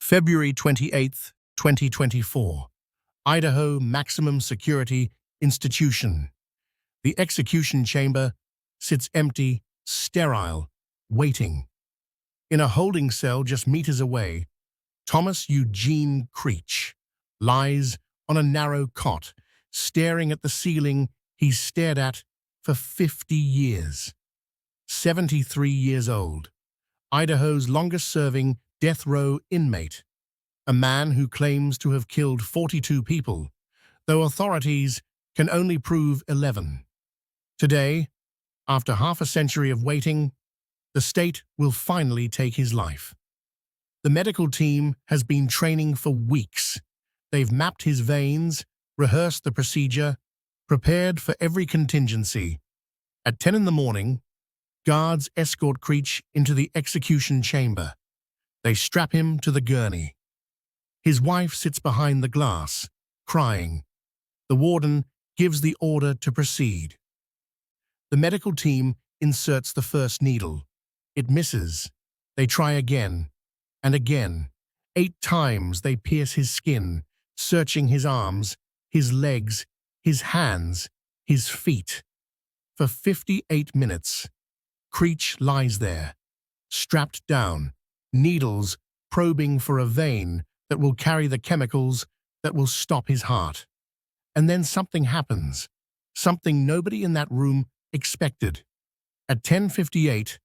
February 28, 2024. Idaho Maximum Security Institution. The execution chamber sits empty, sterile, waiting. In a holding cell just meters away, Thomas Eugene Creech lies on a narrow cot, staring at the ceiling he's stared at for 50 years. 73 years old, Idaho's longest-serving death row inmate, a man who claims to have killed 42 people, though authorities can only prove 11. Today, after half a century of waiting, the state will finally take his life. The medical team has been training for weeks. They've mapped his veins, rehearsed the procedure, prepared for every contingency. At 10 in the morning, guards escort Creech into the execution chamber. They strap him to the gurney. His wife sits behind the glass, crying. The warden gives the order to proceed. The medical team inserts the first needle. It misses. They try again and again. 8 times they pierce his skin, searching his arms, his legs, his hands, his feet. For 58 minutes, Creech lies there, strapped down, needles probing for a vein that will carry the chemicals that will stop his heart. And then something happens, something nobody in that room expected. At 10:58,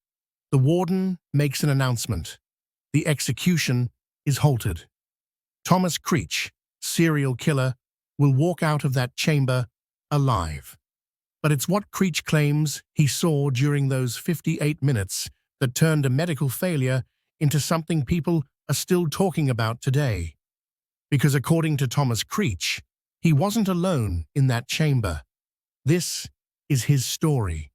the warden makes an announcement. The execution is halted. Thomas Creech, serial killer, will walk out of that chamber alive. But it's what Creech claims he saw during those 58 minutes that turned a medical failure into something people are still talking about today. Because according to Thomas Creech, he wasn't alone in that chamber. This is his story.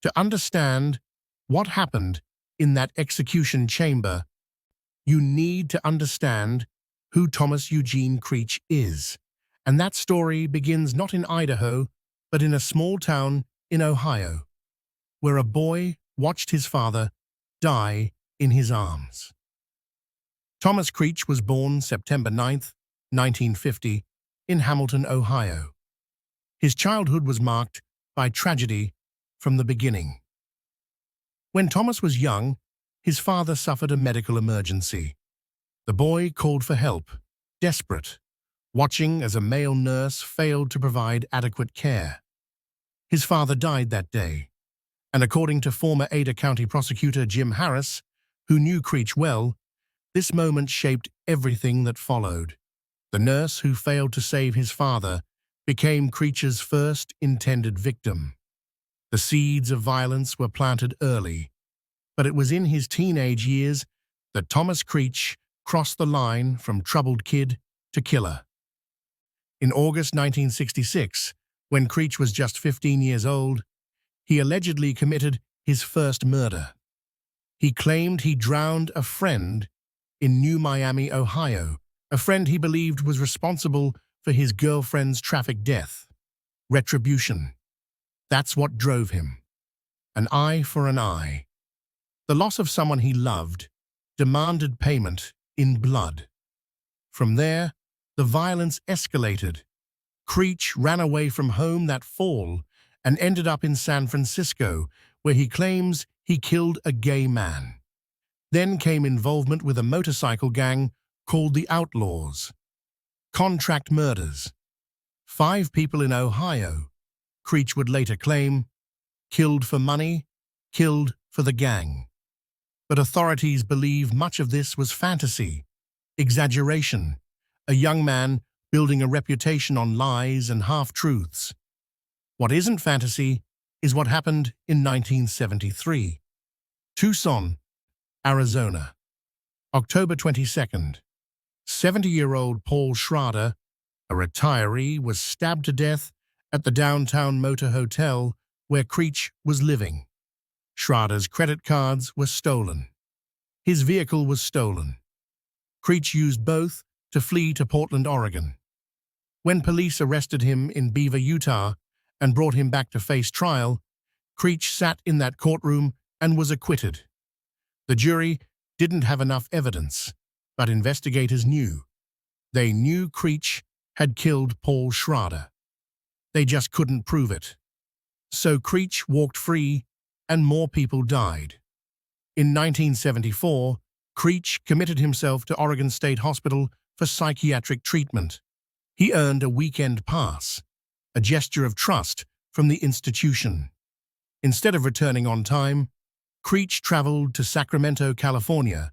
To understand what happened in that execution chamber, you need to understand who Thomas Eugene Creech is. And that story begins not in Idaho, but in a small town in Ohio, where a boy watched his father die in his arms. Thomas Creech was born September 9, 1950, in Hamilton, Ohio. His childhood was marked by tragedy from the beginning. When Thomas was young, his father suffered a medical emergency. The boy called for help, desperate, watching as a male nurse failed to provide adequate care. His father died that day, and according to former Ada County prosecutor Jim Harris, who knew Creech well, this moment shaped everything that followed. The nurse who failed to save his father became Creech's first intended victim. The seeds of violence were planted early, but it was in his teenage years that Thomas Creech crossed the line from troubled kid to killer. In August 1966, when Creech was just 15 years old, he allegedly committed his first murder. He claimed he drowned a friend in New Miami, Ohio, a friend he believed was responsible for his girlfriend's tragic death. Retribution. That's what drove him. An eye for an eye. The loss of someone he loved demanded payment in blood. From there, the violence escalated. Creech ran away from home that fall and ended up in San Francisco, where he claims he killed a gay man. Then came involvement with a motorcycle gang called the Outlaws. Contract murders. 5 people in Ohio, Creech would later claim, killed for money, killed for the gang. But authorities believe much of this was fantasy, exaggeration, a young man building a reputation on lies and half-truths. What isn't fantasy is what happened in 1973. Tucson, Arizona. October 22nd. 70-year-old Paul Schrader, a retiree, was stabbed to death at the downtown motor hotel where Creech was living. Schrader's credit cards were stolen. His vehicle was stolen. Creech used both to flee to Portland, Oregon. When police arrested him in Beaver, Utah, and brought him back to face trial, Creech sat in that courtroom and was acquitted. The jury didn't have enough evidence, But investigators knew. They knew Creech had killed Paul Schrader. They just couldn't prove it. So Creech walked free, and more people died. In 1974, Creech committed himself to Oregon State Hospital for psychiatric treatment. He earned a weekend pass, a gesture of trust from the institution. Instead of returning on time, Creech traveled to Sacramento, California,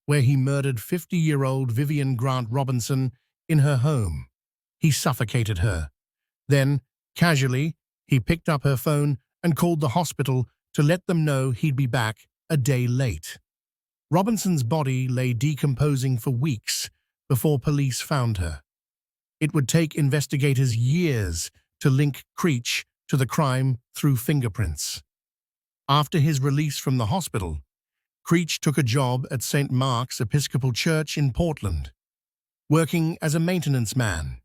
where he murdered 50-year-old Vivian Grant Robinson in her home. He suffocated her. Then, casually, he picked up her phone and called the hospital to let them know he'd be back a day late. Robinson's body lay decomposing for weeks before police found her. It would take investigators years to link Creech to the crime through fingerprints. After his release from the hospital, Creech took a job at St. Mark's Episcopal Church in Portland. Working as a maintenance man,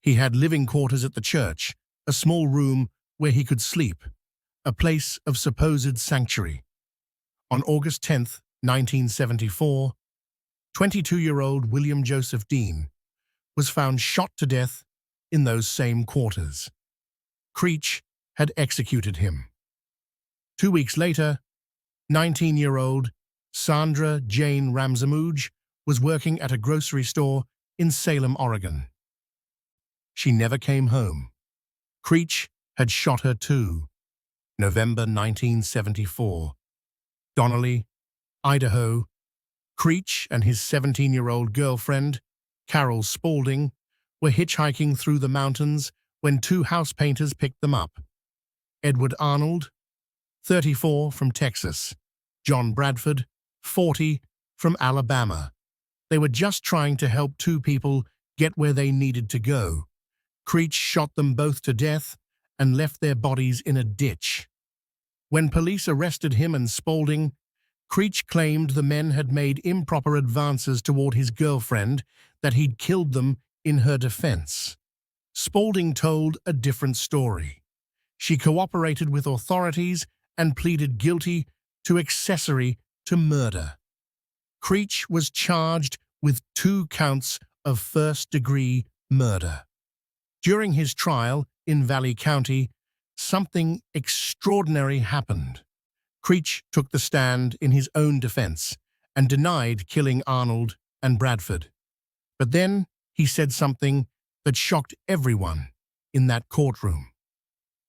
he had living quarters at the church, a small room where he could sleep, a place of supposed sanctuary. On August 10, 1974, 22-year-old William Joseph Dean was found shot to death in those same quarters. Creech had executed him. 2 weeks later, 19-year-old Sandra Jane Ramsamouge was working at a grocery store in Salem, Oregon. She never came home. Creech had shot her too. November 1974. Donnelly, Idaho. Creech and his 17-year-old girlfriend, Carol Spaulding, were hitchhiking through the mountains when two house painters picked them up. Edward Arnold, 34, from Texas. John Bradford, 40, from Alabama. They were just trying to help two people get where they needed to go. Creech shot them both to death and left their bodies in a ditch. When police arrested him and Spaulding, Creech claimed the men had made improper advances toward his girlfriend, that he'd killed them in her defense. Spaulding told a different story. She cooperated with authorities and pleaded guilty to accessory to murder. Creech was charged with 2 counts of first-degree murder. During his trial in Valley County, something extraordinary happened. Creech took the stand in his own defense and denied killing Arnold and Bradford. But then he said something that shocked everyone in that courtroom.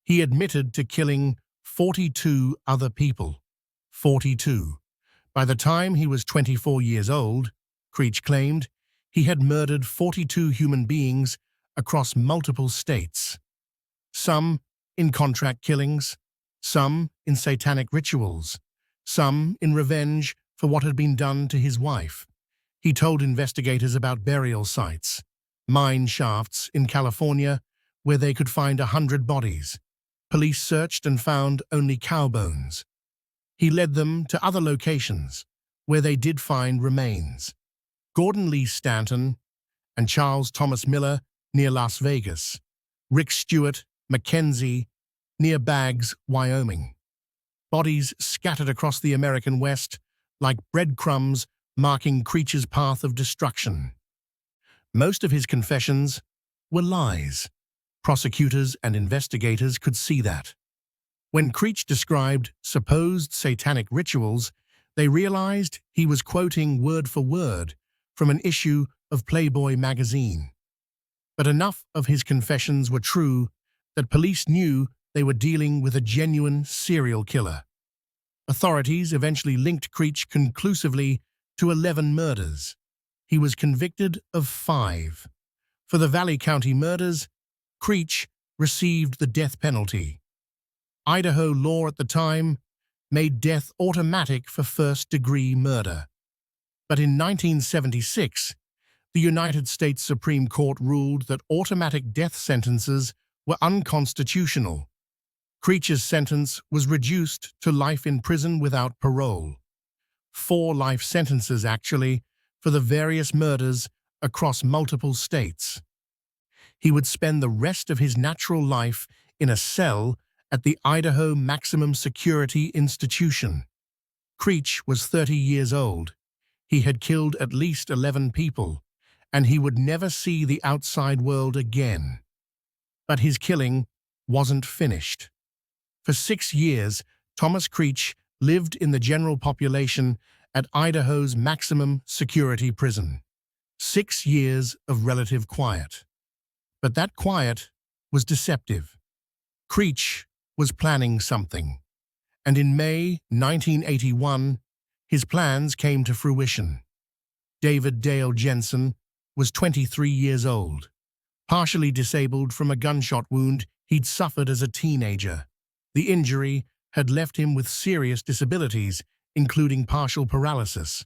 He admitted to killing 42 other people. 42. By the time he was 24 years old, Creech claimed, he had murdered 42 human beings across multiple states. Some in contract killings, some in satanic rituals, some in revenge for what had been done to his wife. He told investigators about burial sites, mine shafts in California where they could find 100 bodies. Police searched and found only cow bones. He led them to other locations where they did find remains. Gordon Lee Stanton and Charles Thomas Miller near Las Vegas. Rick Stewart, Mackenzie, near Baggs, Wyoming. Bodies scattered across the American West like breadcrumbs marking Creech's path of destruction. Most of his confessions were lies. Prosecutors and investigators could see that. When Creech described supposed satanic rituals, they realized he was quoting word for word from an issue of Playboy magazine. But enough of his confessions were true that police knew they were dealing with a genuine serial killer. Authorities eventually linked Creech conclusively to 11 murders. He was convicted of 5. For the Valley County murders, Creech received the death penalty. Idaho law at the time made death automatic for first-degree murder. But in 1976, the United States Supreme Court ruled that automatic death sentences were unconstitutional. Creech's sentence was reduced to life in prison without parole. 4 life sentences, actually, for the various murders across multiple states. He would spend the rest of his natural life in a cell at the Idaho Maximum Security Institution. Creech was 30 years old. He had killed at least 11 people, and he would never see the outside world again. But his killing wasn't finished. For 6 years, Thomas Creech lived in the general population at Idaho's maximum security prison. 6 years of relative quiet. But that quiet was deceptive. Creech was planning something, and in May 1981, his plans came to fruition. David Jensen was 23 years old, partially disabled from a gunshot wound he'd suffered as a teenager. The injury had left him with serious disabilities, including partial paralysis.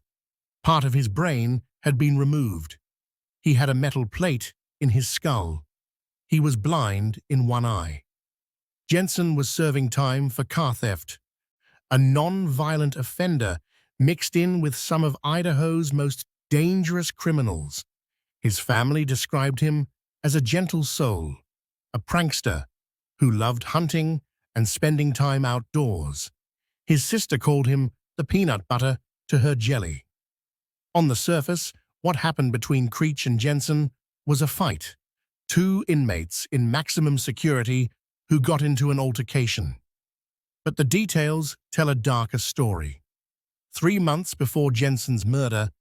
Part of his brain had been removed. He had a metal plate in his skull. He was blind in one eye. Jensen was serving time for car theft, a non-violent offender mixed in with some of Idaho's most dangerous criminals. His family described him as a gentle soul, a prankster who loved hunting and spending time outdoors. His sister called him the peanut butter to her jelly. On the surface, what happened between Creech and Jensen was a fight. 2 inmates in maximum security who got into an altercation. But the details tell a darker story. 3 months before Jensen's murder,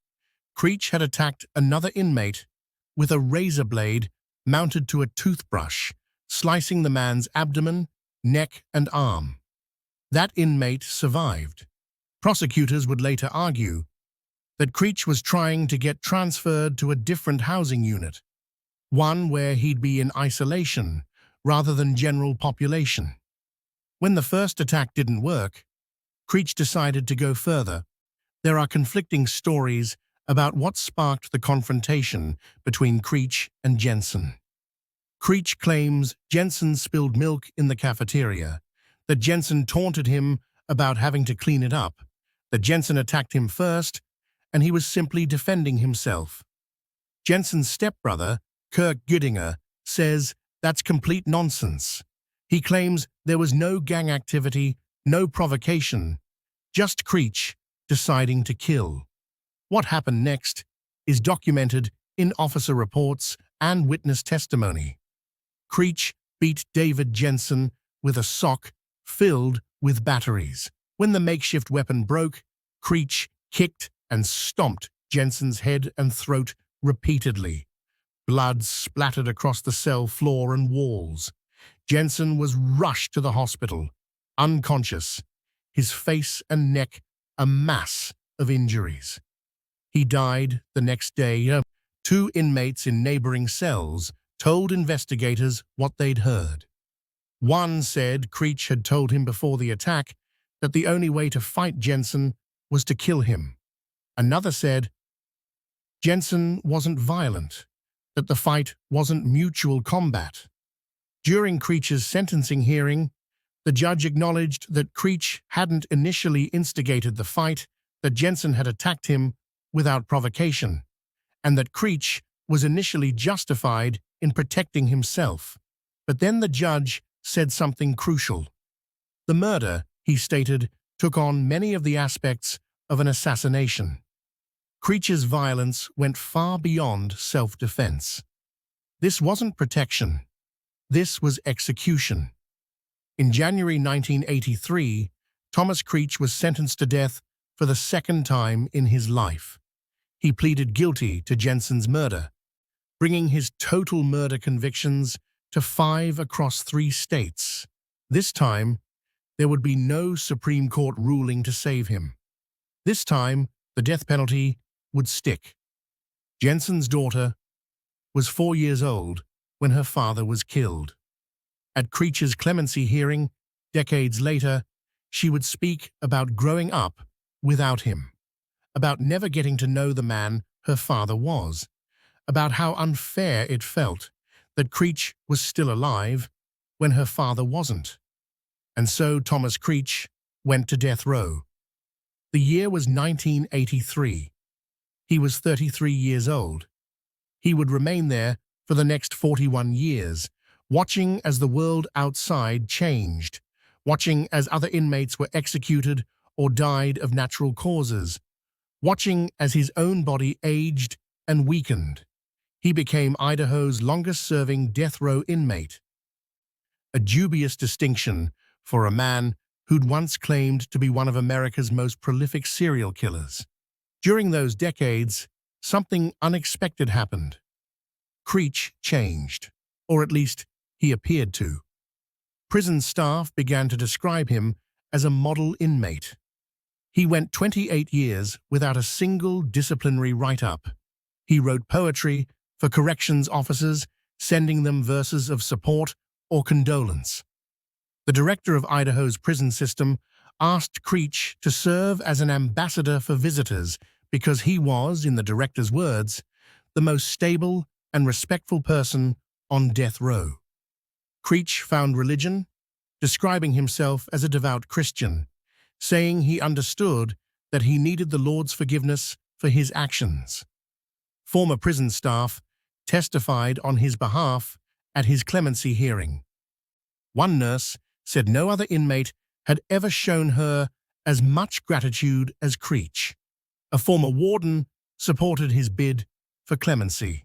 Creech had attacked another inmate with a razor blade mounted to a toothbrush, slicing the man's abdomen, neck, and arm. That inmate survived. Prosecutors would later argue that Creech was trying to get transferred to a different housing unit, one where he'd be in isolation rather than general population. When the first attack didn't work, Creech decided to go further. There are conflicting stories about what sparked the confrontation between Creech and Jensen. Creech claims Jensen spilled milk in the cafeteria, that Jensen taunted him about having to clean it up, that Jensen attacked him first, and he was simply defending himself. Jensen's stepbrother, Kirk Goodinger, says that's complete nonsense. He claims there was no gang activity, no provocation, just Creech deciding to kill. What happened next is documented in officer reports and witness testimony. Creech beat David Jensen with a sock filled with batteries. When the makeshift weapon broke, Creech kicked and stomped Jensen's head and throat repeatedly. Blood splattered across the cell floor and walls. Jensen was rushed to the hospital, unconscious, his face and neck a mass of injuries. He died the next day. 2 inmates in neighboring cells told investigators what they'd heard. One said Creech had told him before the attack that the only way to fight Jensen was to kill him. Another said Jensen wasn't violent, that the fight wasn't mutual combat. During Creech's sentencing hearing, the judge acknowledged that Creech hadn't initially instigated the fight, that Jensen had attacked him without provocation, and that Creech was initially justified in protecting himself. But then the judge said something crucial. The murder, he stated, took on many of the aspects of an assassination. Creech's violence went far beyond self-defense. This wasn't protection. This was execution. In January 1983, Thomas Creech was sentenced to death for the second time in his life. He pleaded guilty to Jensen's murder, bringing his total murder convictions to 5 across 3 states. This time, there would be no Supreme Court ruling to save him. This time, the death penalty would stick. Jensen's daughter was 4 years old when her father was killed. At Creech's clemency hearing, decades later, she would speak about growing up without him, about never getting to know the man her father was, about how unfair it felt that Creech was still alive when her father wasn't. And so Thomas Creech went to death row. The year was 1983. He was 33 years old. He would remain there for the next 41 years, watching as the world outside changed, watching as other inmates were executed or died of natural causes, Watching as his own body aged and weakened, he became Idaho's longest-serving death row inmate, a dubious distinction for a man who'd once claimed to be one of America's most prolific serial killers. During those decades, something unexpected happened. Creech changed, or at least he appeared to. Prison staff began to describe him as a model inmate. He went 28 years without a single disciplinary write-up. He wrote poetry for corrections officers, sending them verses of support or condolence. The director of Idaho's prison system asked Creech to serve as an ambassador for visitors because he was, in the director's words, the most stable and respectful person on death row. Creech found religion, describing himself as a devout Christian, saying he understood that he needed the Lord's forgiveness for his actions. Former prison staff testified on his behalf at his clemency hearing. One nurse said no other inmate had ever shown her as much gratitude as Creech. A former warden supported his bid for clemency.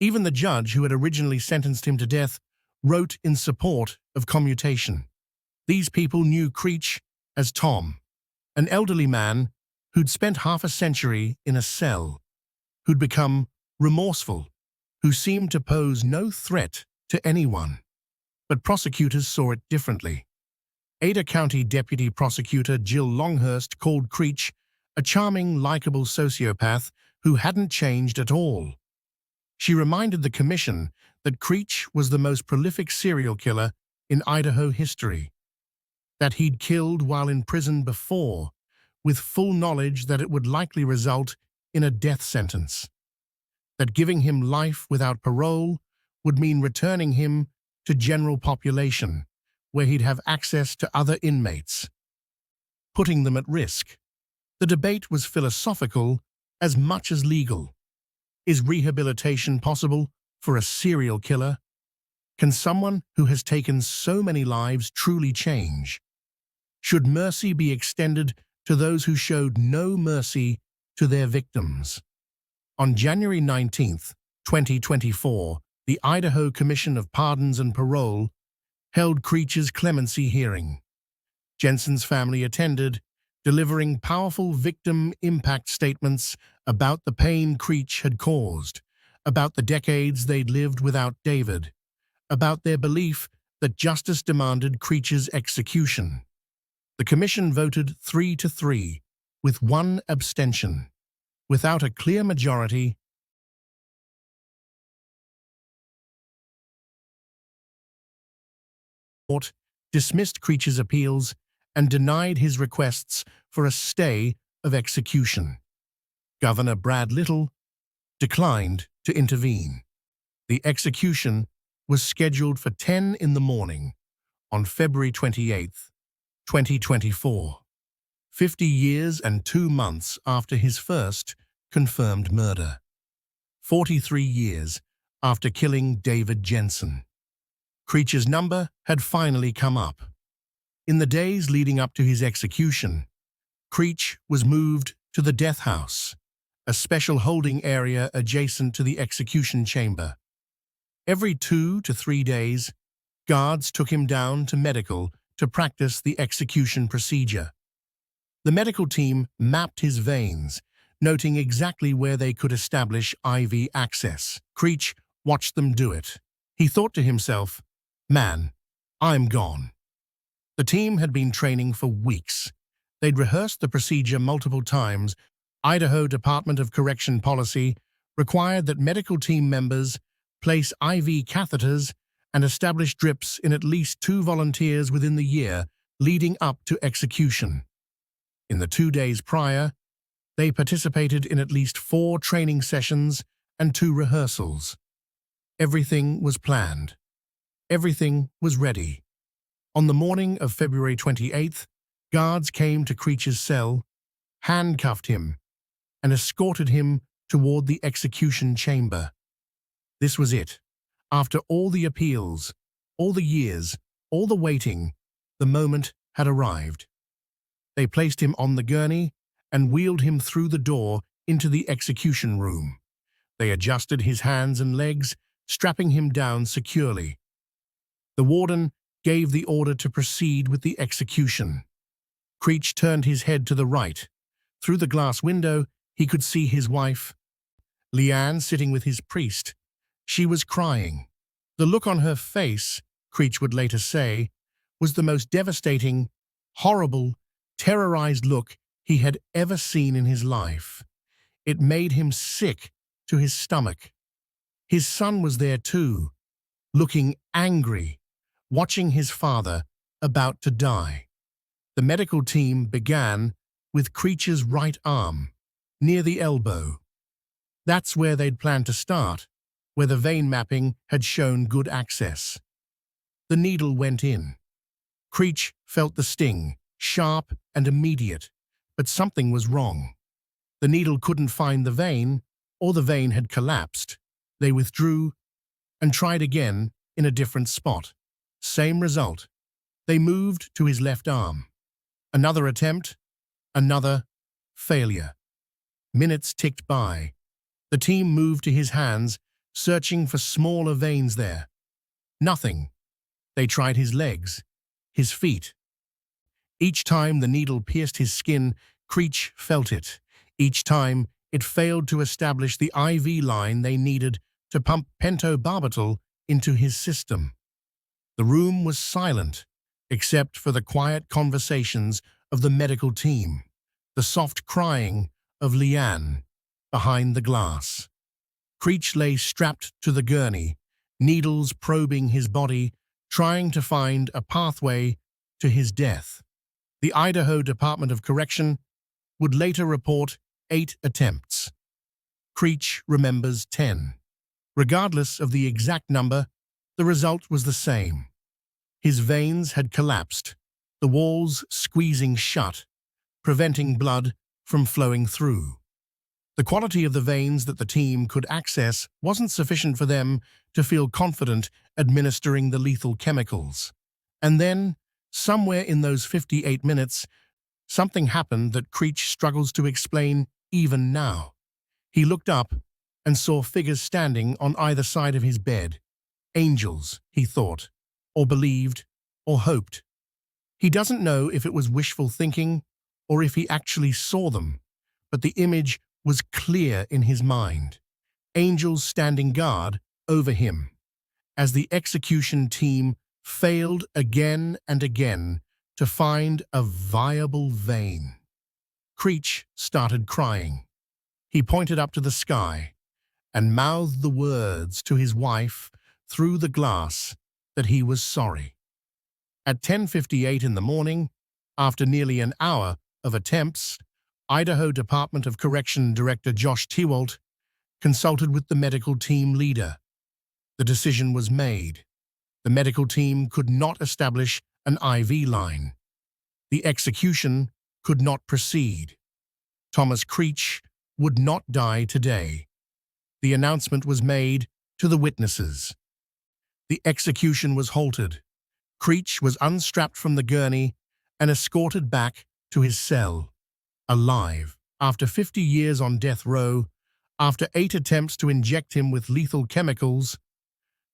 Even the judge who had originally sentenced him to death wrote in support of commutation. These people knew Creech as Tom, an elderly man who'd spent half a century in a cell, who'd become remorseful, who seemed to pose no threat to anyone. But prosecutors saw it differently. Ada County Deputy Prosecutor Jill Longhurst called Creech a charming, likable sociopath who hadn't changed at all. She reminded the commission that Creech was the most prolific serial killer in Idaho history, that he'd killed while in prison before, with full knowledge that it would likely result in a death sentence, that giving him life without parole would mean returning him to general population, where he'd have access to other inmates, putting them at risk. The debate was philosophical as much as legal. Is rehabilitation possible for a serial killer? Can someone who has taken so many lives truly change? Should mercy be extended to those who showed no mercy to their victims? On January 19, 2024, the Idaho Commission of Pardons and Parole held Creech's clemency hearing. Jensen's family attended, delivering powerful victim impact statements about the pain Creech had caused, about the decades they'd lived without David, about their belief that justice demanded Creech's execution. The commission voted 3-3, with one abstention. Without a clear majority, the court dismissed Creech's appeals and denied his requests for a stay of execution. Governor Brad Little declined to intervene. The execution was scheduled for 10 in the morning on February 28, 2024, 50 years and 2 months after his first confirmed murder, 43 years after killing David Jensen. Creech's number had finally come up. In the days leading up to his execution, Creech was moved to the death house, a special holding area adjacent to the execution chamber. Every 2 to 3 days, guards took him down to medical to practice the execution procedure. The medical team mapped his veins, noting exactly where they could establish IV access. Creech watched them do it. He thought to himself, "Man, I'm gone." The team had been training for weeks. They'd rehearsed the procedure multiple times. Idaho Department of Correction policy required that medical team members place IV catheters and establish drips in at least 2 volunteers within the year leading up to execution. In the 2 days prior, they participated in at least 4 training sessions and 2 rehearsals. Everything was planned. Everything was ready. On the morning of February 28th, guards came to Creech's cell, handcuffed him, and escorted him toward the execution chamber. This was it. After all the appeals, all the years, all the waiting, the moment had arrived. They placed him on the gurney and wheeled him through the door into the execution room. They adjusted his hands and legs, strapping him down securely. The warden gave the order to proceed with the execution. Creech turned his head to the right. Through the glass window, he could see his wife, Leanne, sitting with his priest. She was crying. The look on her face, Creech would later say, was the most devastating, horrible, terrorized look he had ever seen in his life. It made him sick to his stomach. His son was there too, looking angry, watching his father about to die. The medical team began with Creech's right arm, near the elbow. That's where they'd planned to start, where the vein mapping had shown good access. The needle went in. Creech felt the sting, sharp and immediate, but something was wrong. The needle couldn't find the vein, or the vein had collapsed. They withdrew and tried again in a different spot. Same result. They moved to his left arm. Another attempt, another failure. Minutes ticked by. The team moved to his hands, searching for smaller veins there. Nothing. They tried his legs, his feet. Each time the needle pierced his skin, Creech felt it. Each time it failed to establish the IV line they needed to pump pentobarbital into his system. The room was silent, except for the quiet conversations of the medical team, the soft crying of Leanne behind the glass. Creech lay strapped to the gurney, needles probing his body, trying to find a pathway to his death. The Idaho Department of Correction would later report 8 attempts. Creech remembers 10. Regardless of the exact number, the result was the same. His veins had collapsed, the walls squeezing shut, preventing blood from flowing through. The quality of the veins that the team could access wasn't sufficient for them to feel confident administering the lethal chemicals. And then, somewhere in those 58 minutes, something happened that Creech struggles to explain even now. He looked up and saw figures standing on either side of his bed. Angels, he thought, or believed, or hoped. He doesn't know if it was wishful thinking or if he actually saw them, but the image was clear in his mind. Angels standing guard over him. As the execution team failed again and again to find a viable vein. Creech started crying. He pointed up to the sky and mouthed the words to his wife through the glass that he was sorry. At 10:58 in the morning, after nearly an hour of attempts, Idaho Department of Correction Director Josh Tewalt consulted with the medical team leader. The decision was made. The medical team could not establish an IV line. The execution could not proceed. Thomas Creech would not die today. The announcement was made to the witnesses. The execution was halted. Creech was unstrapped from the gurney and escorted back to his cell. Alive, after 50 years on death row, after 8 attempts to inject him with lethal chemicals,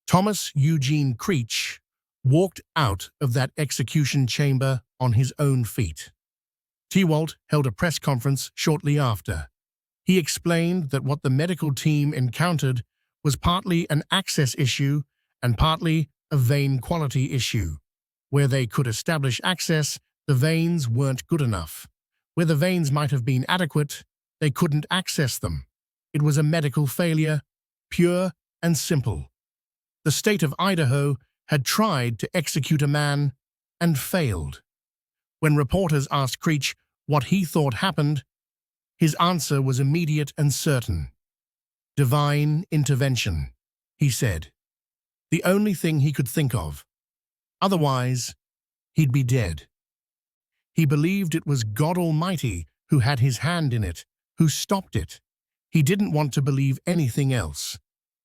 Thomas Eugene Creech walked out of that execution chamber on his own feet. Tewalt held a press conference shortly after. He explained that what the medical team encountered was partly an access issue and partly a vein quality issue. Where they could establish access, the veins weren't good enough. Where the veins might have been adequate, they couldn't access them. It was a medical failure, pure and simple. The state of Idaho had tried to execute a man and failed. When reporters asked Creech what he thought happened, his answer was immediate and certain. Divine intervention, he said. The only thing he could think of. Otherwise, he'd be dead. He believed it was God Almighty who had his hand in it, who stopped it. He didn't want to believe anything else.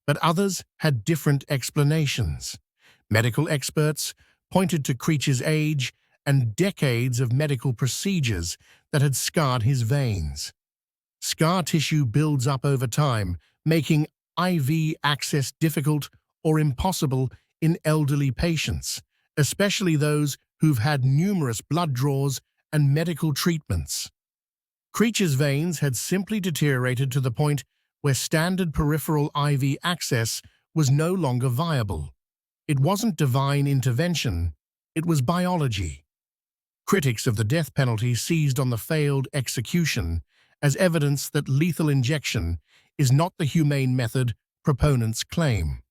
But others had different explanations. Medical experts pointed to Creech's age and decades of medical procedures that had scarred his veins. Scar tissue builds up over time, making IV access difficult or impossible in elderly patients, especially those who've had numerous blood draws and medical treatments. Creech's veins had simply deteriorated to the point where standard peripheral IV access was no longer viable. It wasn't divine intervention, it was biology. Critics of the death penalty seized on the failed execution as evidence that lethal injection is not the humane method proponents claim.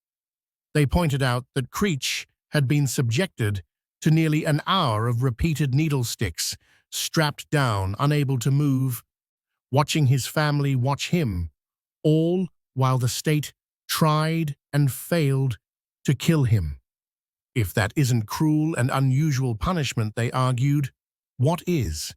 They pointed out that Creech had been subjected to nearly an hour of repeated needle sticks, strapped down, unable to move, watching his family watch him, all while the state tried and failed to kill him. If that isn't cruel and unusual punishment, they argued, what is?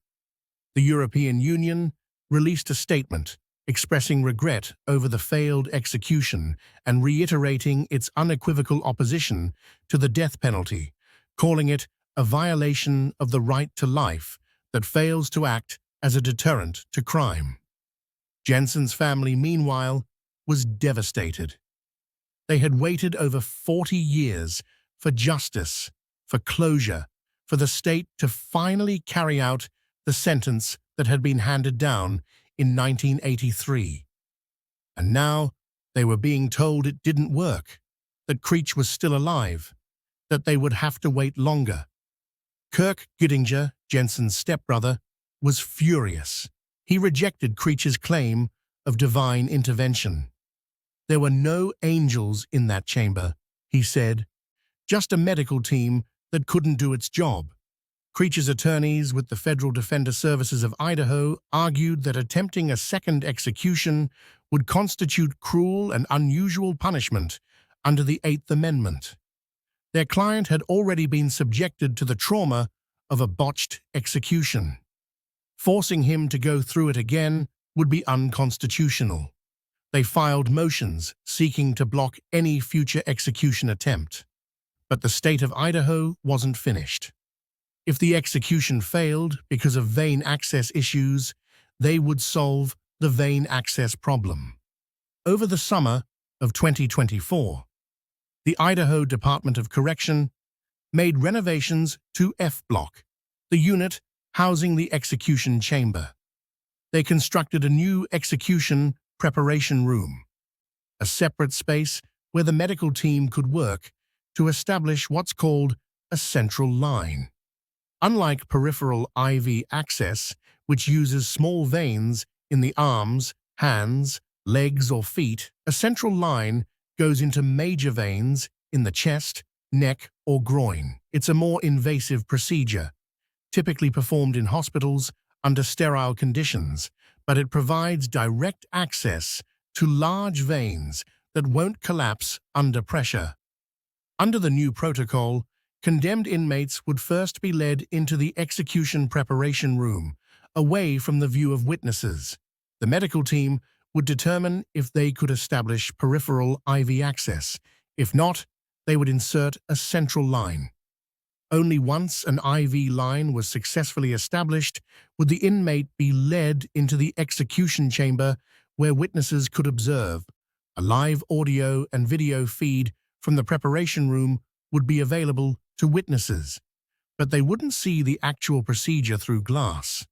The European Union released a statement expressing regret over the failed execution and reiterating its unequivocal opposition to the death penalty, calling it a violation of the right to life that fails to act as a deterrent to crime. Jensen's family, meanwhile, was devastated. They had waited over 40 years for justice, for closure, for the state to finally carry out the sentence that had been handed down in 1983. And now they were being told it didn't work, that Creech was still alive, that they would have to wait longer. Kirk Giddinger, Jensen's stepbrother, was furious. He rejected Creech's claim of divine intervention. There were no angels in that chamber, he said, just a medical team that couldn't do its job. Creech's attorneys with the Federal Defender Services of Idaho argued that attempting a second execution would constitute cruel and unusual punishment under the Eighth Amendment. Their client had already been subjected to the trauma of a botched execution. Forcing him to go through it again would be unconstitutional. They filed motions seeking to block any future execution attempt. But the state of Idaho wasn't finished. If the execution failed because of vein access issues, they would solve the vein access problem. Over the summer of 2024, the Idaho Department of Correction made renovations to F Block, the unit housing the execution chamber. They constructed a new execution preparation room, a separate space where the medical team could work to establish what's called a central line. Unlike peripheral IV access, which uses small veins in the arms, hands, legs, or feet, a central line goes into major veins in the chest, neck, or groin. It's a more invasive procedure, typically performed in hospitals under sterile conditions, but it provides direct access to large veins that won't collapse under pressure. Under the new protocol, condemned inmates would first be led into the execution preparation room, away from the view of witnesses. The medical team would determine if they could establish peripheral IV access. If not, they would insert a central line. Only once an IV line was successfully established would the inmate be led into the execution chamber where witnesses could observe. A live audio and video feed from the preparation room would be available to witnesses, but they wouldn't see the actual procedure through glass.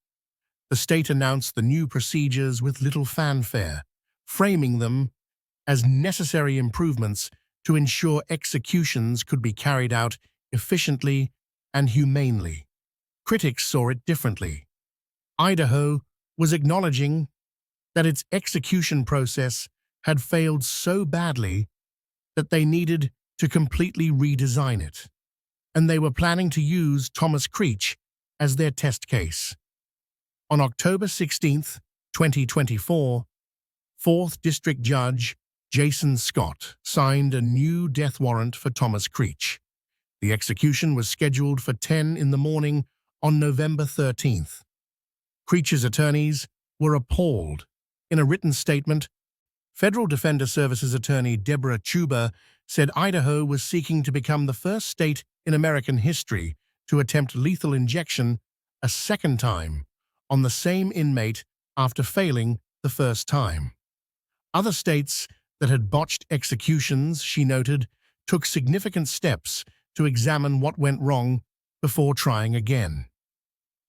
The state announced the new procedures with little fanfare, framing them as necessary improvements to ensure executions could be carried out efficiently and humanely. Critics saw it differently. Idaho was acknowledging that its execution process had failed so badly that they needed to completely redesign it, and they were planning to use Thomas Creech as their test case. On October 16, 2024, 4th District Judge Jason Scott signed a new death warrant for Thomas Creech. The execution was scheduled for 10 in the morning on November 13th. Creech's attorneys were appalled. In a written statement, Federal Defender Services attorney Deborah Chuba said Idaho was seeking to become the first state in American history to attempt lethal injection a second time on the same inmate after failing the first time. Other states that had botched executions, she noted, took significant steps to examine what went wrong before trying again.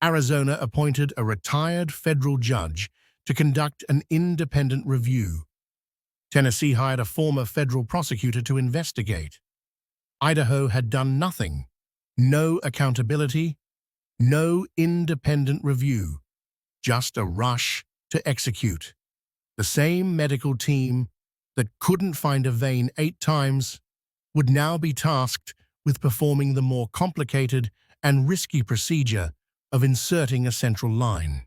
Arizona appointed a retired federal judge to conduct an independent review. Tennessee hired a former federal prosecutor to investigate. Idaho had done nothing. No accountability, no independent review, just a rush to execute. The same medical team that couldn't find a vein 8 times would now be tasked with performing the more complicated and risky procedure of inserting a central line.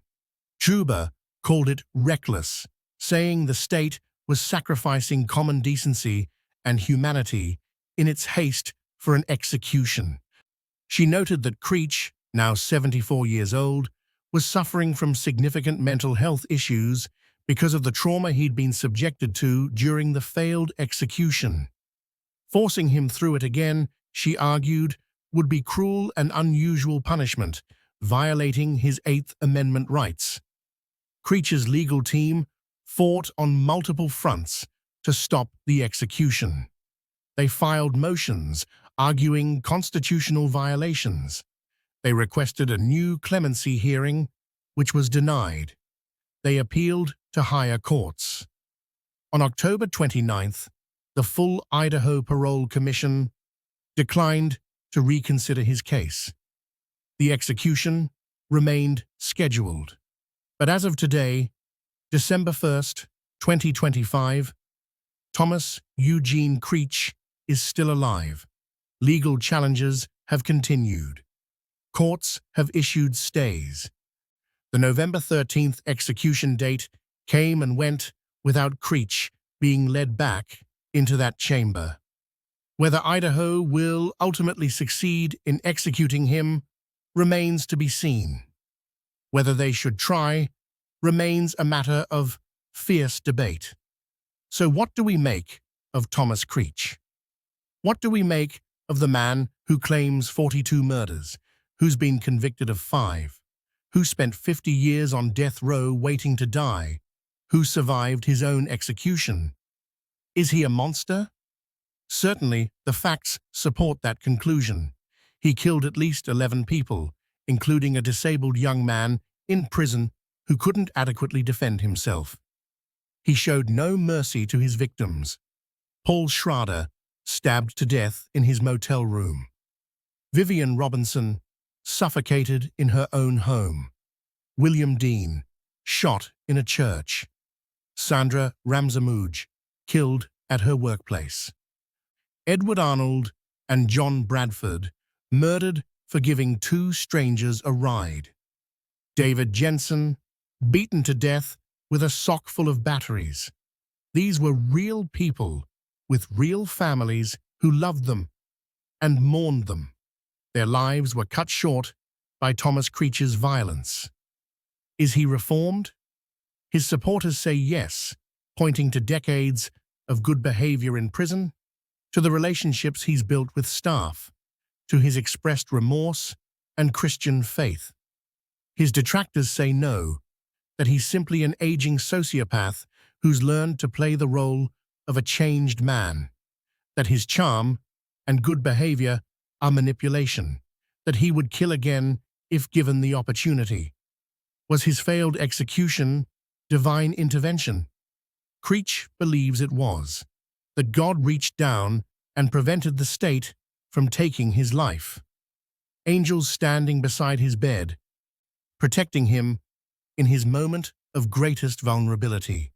Juba called it reckless, saying the state was sacrificing common decency and humanity in its haste for an execution. She noted that Creech, now 74 years old, was suffering from significant mental health issues because of the trauma he'd been subjected to during the failed execution. Forcing him through it again, she argued, would be cruel and unusual punishment, violating his Eighth Amendment rights. Creech's legal team fought on multiple fronts to stop the execution. They filed motions arguing constitutional violations. They requested a new clemency hearing, which was denied. They appealed to higher courts. On October 29th, the full Idaho Parole Commission declined to reconsider his case. The execution remained scheduled. But as of today, December 1st, 2025, Thomas Eugene Creech is still alive. Legal challenges have continued. Courts have issued stays. The November 13th execution date came and went without Creech being led back into that chamber. Whether Idaho will ultimately succeed in executing him remains to be seen. Whether they should try remains a matter of fierce debate. So what do we make of Thomas Creech? What do we make of the man who claims 42 murders, who's been convicted of 5, who spent 50 years on death row waiting to die, who survived his own execution? Is he a monster? Certainly, the facts support that conclusion. He killed at least 11 people, including a disabled young man in prison who couldn't adequately defend himself. He showed no mercy to his victims. Paul Schrader, stabbed to death in his motel room. Vivian Robinson, suffocated in her own home. William Dean, shot in a church. Sandra Ramsamouj, killed at her workplace. Edward Arnold and John Bradford, murdered for giving 2 strangers a ride. David Jensen, beaten to death with a sock full of batteries. These were real people with real families who loved them and mourned them. Their lives were cut short by Thomas Creech's violence. Is he reformed? His supporters say yes, pointing to decades of good behavior in prison, to the relationships he's built with staff, to his expressed remorse and Christian faith. His detractors say no, that he's simply an aging sociopath who's learned to play the role of a changed man, that his charm and good behavior are manipulation, that he would kill again if given the opportunity. Was his failed execution divine intervention? Creech believes it was, that God reached down and prevented the state from taking his life. Angels standing beside his bed, protecting him in his moment of greatest vulnerability.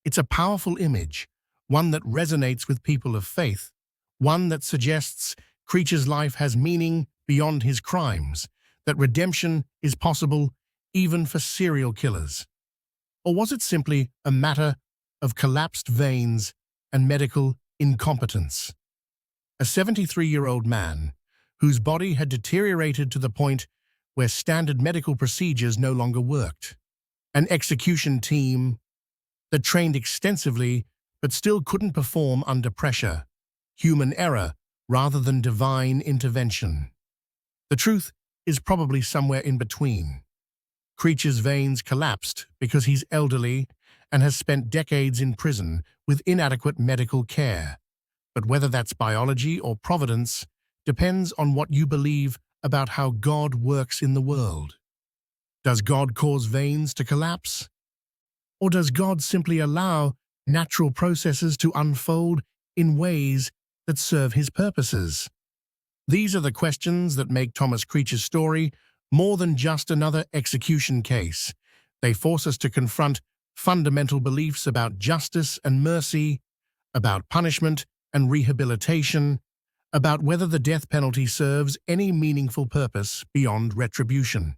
It's a powerful image, one that resonates with people of faith, one that suggests Creech's life has meaning beyond his crimes, that redemption is possible even for serial killers. Or was it simply a matter of collapsed veins and medical incompetence? A 73-year-old man whose body had deteriorated to the point where standard medical procedures no longer worked. An execution team that trained extensively but still couldn't perform under pressure. Human error rather than divine intervention. The truth is probably somewhere in between. Creech's veins collapsed because he's elderly and has spent decades in prison with inadequate medical care. But whether that's biology or providence depends on what you believe about how God works in the world. Does God cause veins to collapse? Or does God simply allow natural processes to unfold in ways that serve his purposes? These are the questions that make Thomas Creech's story more than just another execution case. They force us to confront fundamental beliefs about justice and mercy, about punishment and rehabilitation, about whether the death penalty serves any meaningful purpose beyond retribution.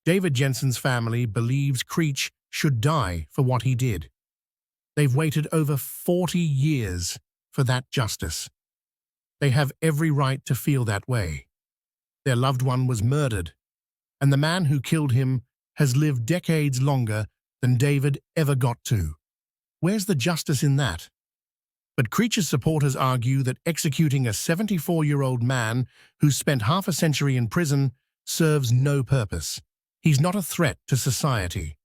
David Jensen's family believes Creech should die for what he did. They've waited over 40 years for that justice. They have every right to feel that way. Their loved one was murdered, and the man who killed him has lived decades longer than David ever got to. Where's the justice in that? But Creech's supporters argue that executing a 74-year-old man who's spent half a century in prison serves no purpose. He's not a threat to society.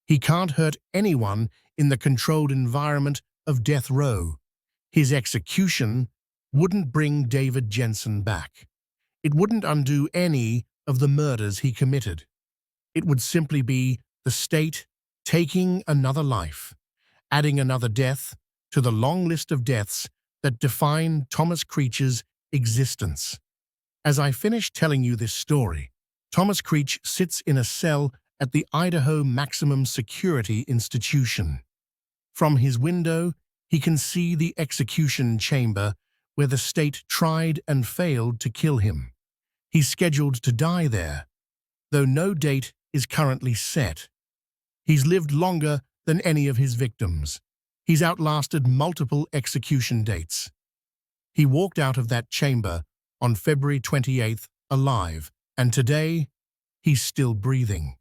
He can't hurt anyone in the controlled environment of death row. His execution wouldn't bring David Jensen back. It wouldn't undo any of the murders he committed. It would simply be the state taking another life, adding another death to the long list of deaths that define Thomas Creech's existence. As I finish telling you this story, Thomas Creech sits in a cell at the Idaho Maximum Security Institution. From his window, he can see the execution chamber where the state tried and failed to kill him. He's scheduled to die there, though no date is currently set. He's lived longer than any of his victims. He's outlasted multiple execution dates. He walked out of that chamber on February 28th alive, and today, he's still breathing.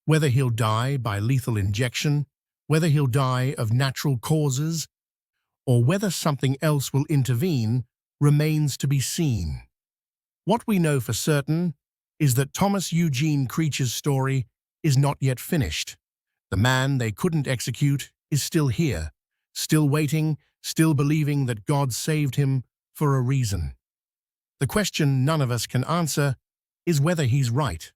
Whether he'll die by lethal injection, whether he'll die of natural causes, or whether something else will intervene remains to be seen. What we know for certain is that Thomas Eugene Creech's story is not yet finished. The man they couldn't execute is still here, still waiting, still believing that God saved him for a reason. The question none of us can answer is whether he's right.